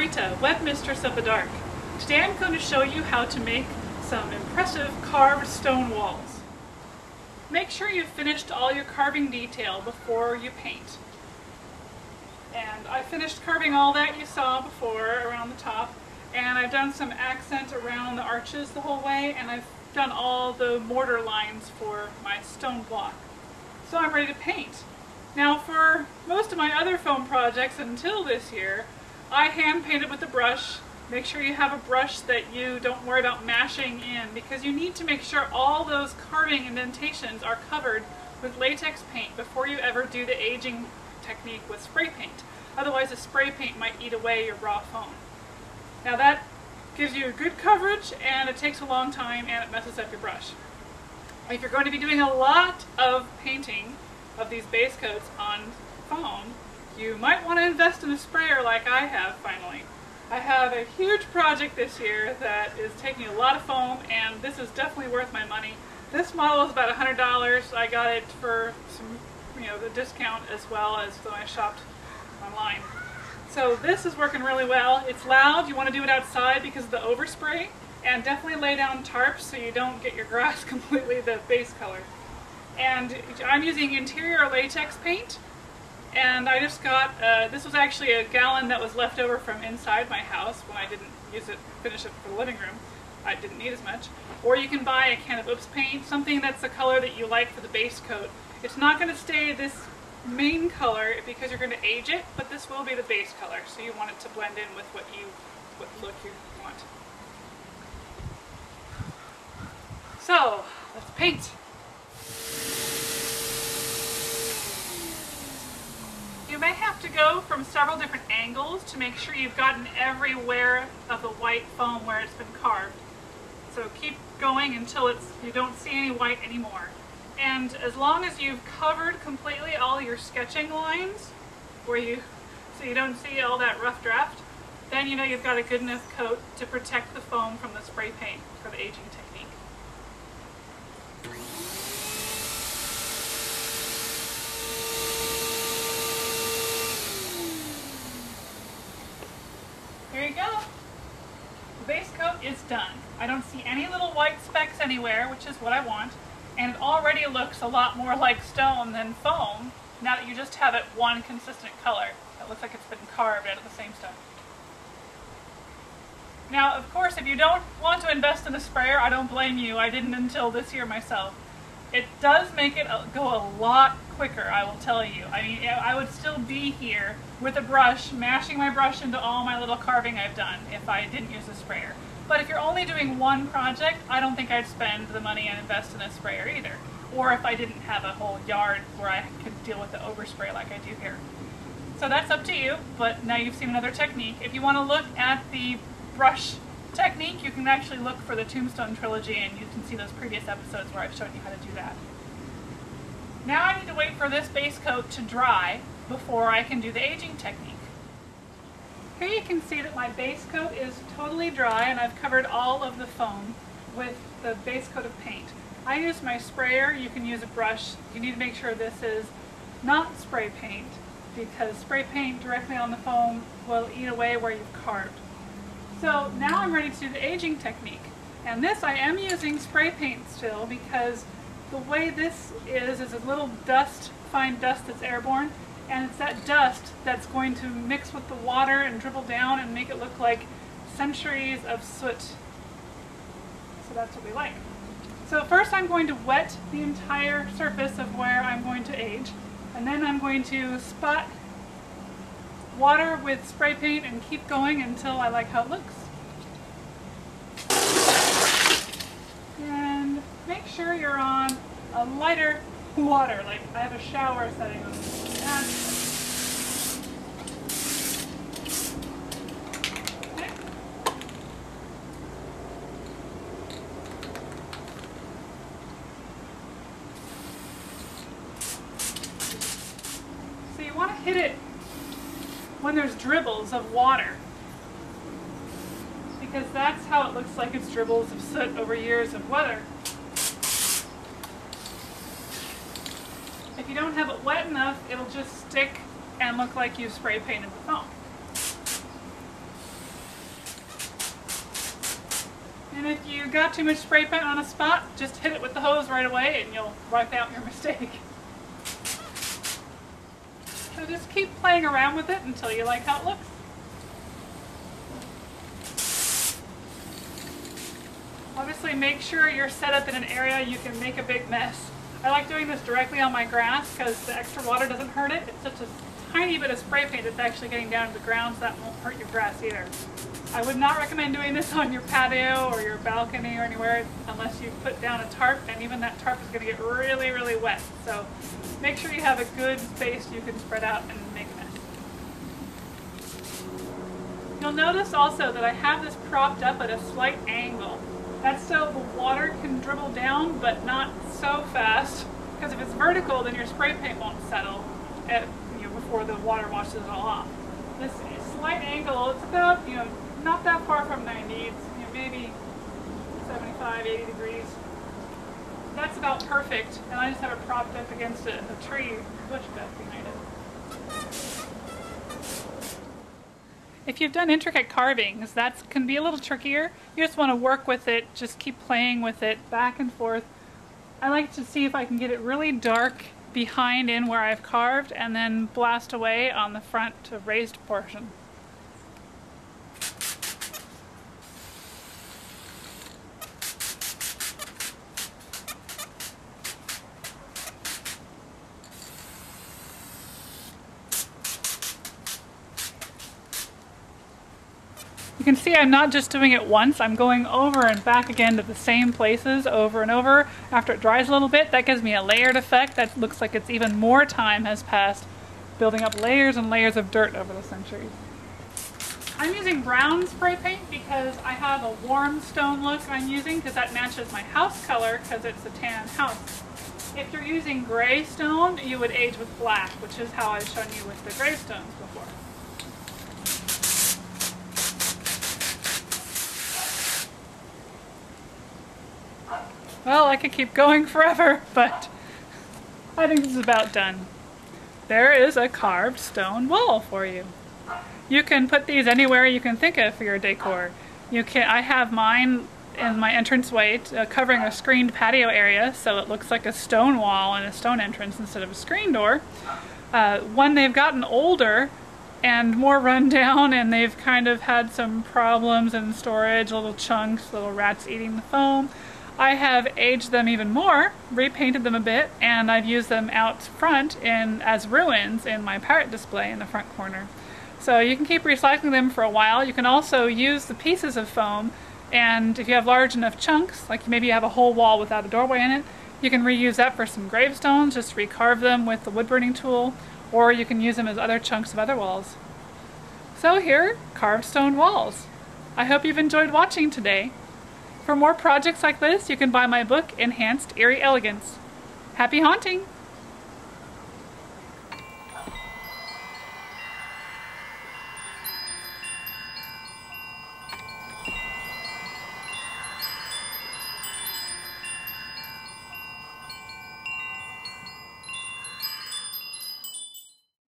Marita, Web Mistress of the Dark. Today I'm going to show you how to make some impressive carved stone walls. Make sure you've finished all your carving detail before you paint. And I finished carving all that you saw before around the top, and I've done some accent around the arches the whole way, and I've done all the mortar lines for my stone block. So I'm ready to paint. Now for most of my other foam projects until this year, I hand painted with a brush. Make sure you have a brush that you don't worry about mashing in, because you need to make sure all those carving indentations are covered with latex paint before you ever do the aging technique with spray paint. Otherwise the spray paint might eat away your raw foam. Now that gives you good coverage, and it takes a long time, and it messes up your brush. If you're going to be doing a lot of painting of these base coats on foam, you might want to invest in a sprayer like I have finally. I have a huge project this year that is taking a lot of foam, and this is definitely worth my money. This model is about $100. I got it for some, the discount as well as when I shopped online. So this is working really well. It's loud. You want to do it outside because of the overspray, and definitely lay down tarps so you don't get your grass completely the base color. And I'm using interior latex paint, and I just got, this was actually a gallon that was left over from inside my house when I didn't finish it for the living room. I didn't need as much. Or you can buy a can of Oops paint, something that's the color that you like for the base coat. It's not going to stay this main color because you're going to age it, but this will be the base color, so you want it to blend in with what look you want. So, let's paint. You may have to go from several different angles to make sure you've gotten everywhere of the white foam where it's been carved. So keep going until you don't see any white anymore. And as long as you've covered completely all your sketching lines, so you don't see all that rough draft, then you know you've got a good enough coat to protect the foam from the spray paint for the aging technique. There you go. The base coat is done. I don't see any little white specks anywhere, which is what I want, and it already looks a lot more like stone than foam now that you just have it one consistent color. It looks like it's been carved out of the same stuff. Now, of course, if you don't want to invest in a sprayer, I don't blame you. I didn't until this year myself. It does make it go a lot quicker, I will tell you. I mean, I would still be here with a brush, mashing my brush into all my little carving I've done if I didn't use a sprayer. But if you're only doing one project, I don't think I'd spend the money and invest in a sprayer either. Or if I didn't have a whole yard where I could deal with the overspray like I do here. So that's up to you, but now you've seen another technique. If you want to look at the brush technique, you can actually look for the Tombstone Trilogy, and you can see those previous episodes where I've shown you how to do that. Now I need to wait for this base coat to dry before I can do the aging technique. Here you can see that my base coat is totally dry, and I've covered all of the foam with the base coat of paint. I use my sprayer. You can use a brush. You need to make sure this is not spray paint, because spray paint directly on the foam will eat away where you've carved. So now I'm ready to do the aging technique. And this I am using spray paint still, because the way this is a little dust, fine dust that's airborne, and it's that dust that's going to mix with the water and dribble down and make it look like centuries of soot. So that's what we like. So first I'm going to wet the entire surface of where I'm going to age, and then I'm going to spot water with spray paint and keep going until I like how it looks. And make sure you're on a lighter water, like I have a shower setting on this. Okay. So you want to hit it when there's dribbles of water, because that's how it looks like it's dribbles of soot over years of weather. If you don't have it wet enough, it'll just stick and look like you've spray painted the foam. And if you got too much spray paint on a spot, just hit it with the hose right away and you'll wipe out your mistake. So just keep playing around with it until you like how it looks. Obviously make sure you're set up in an area you can make a big mess. I like doing this directly on my grass because the extra water doesn't hurt it. It's such a tiny bit of spray paint that's actually getting down to the ground, so that won't hurt your grass either. I would not recommend doing this on your patio or your balcony or anywhere unless you put down a tarp, and even that tarp is going to get really, really wet. So make sure you have a good space you can spread out and make a mess. You'll notice also that I have this propped up at a slight angle. That's so the water can dribble down, but not so fast, because if it's vertical, then your spray paint won't settle before the water washes it all off. This slight angle, it's about, not that far from 90, it's maybe 75, 80 degrees. That's about perfect, and I just have it propped up against a tree bush bed behind it. If you've done intricate carvings, that can be a little trickier. You just want to work with it, just keep playing with it back and forth. I like to see if I can get it really dark behind in where I've carved and then blast away on the front raised portion. You can see I'm not just doing it once, I'm going over and back again to the same places over and over. After it dries a little bit, that gives me a layered effect. That looks like it's even more time has passed, building up layers and layers of dirt over the centuries. I'm using brown spray paint because I have a warm stone look I'm using, because that matches my house color because it's a tan house. If you're using gray stone, you would age with black, which is how I've shown you with the gravestones before. Well, I could keep going forever, but I think this is about done. There is a carved stone wall for you. You can put these anywhere you can think of for your decor. I have mine in my entranceway covering a screened patio area, so it looks like a stone wall and a stone entrance instead of a screen door. When they've gotten older and more run down and they've kind of had some problems in storage, little chunks, little rats eating the foam, I have aged them even more, repainted them a bit, and I've used them out front as ruins in my parrot display in the front corner. So you can keep recycling them for a while. You can also use the pieces of foam, and if you have large enough chunks, like maybe you have a whole wall without a doorway in it, you can reuse that for some gravestones, just recarve them with the wood burning tool, or you can use them as other chunks of other walls. So here, carved stone walls. I hope you've enjoyed watching today. For more projects like this, you can buy my book, Enhanced Eerie Elegance. Happy haunting!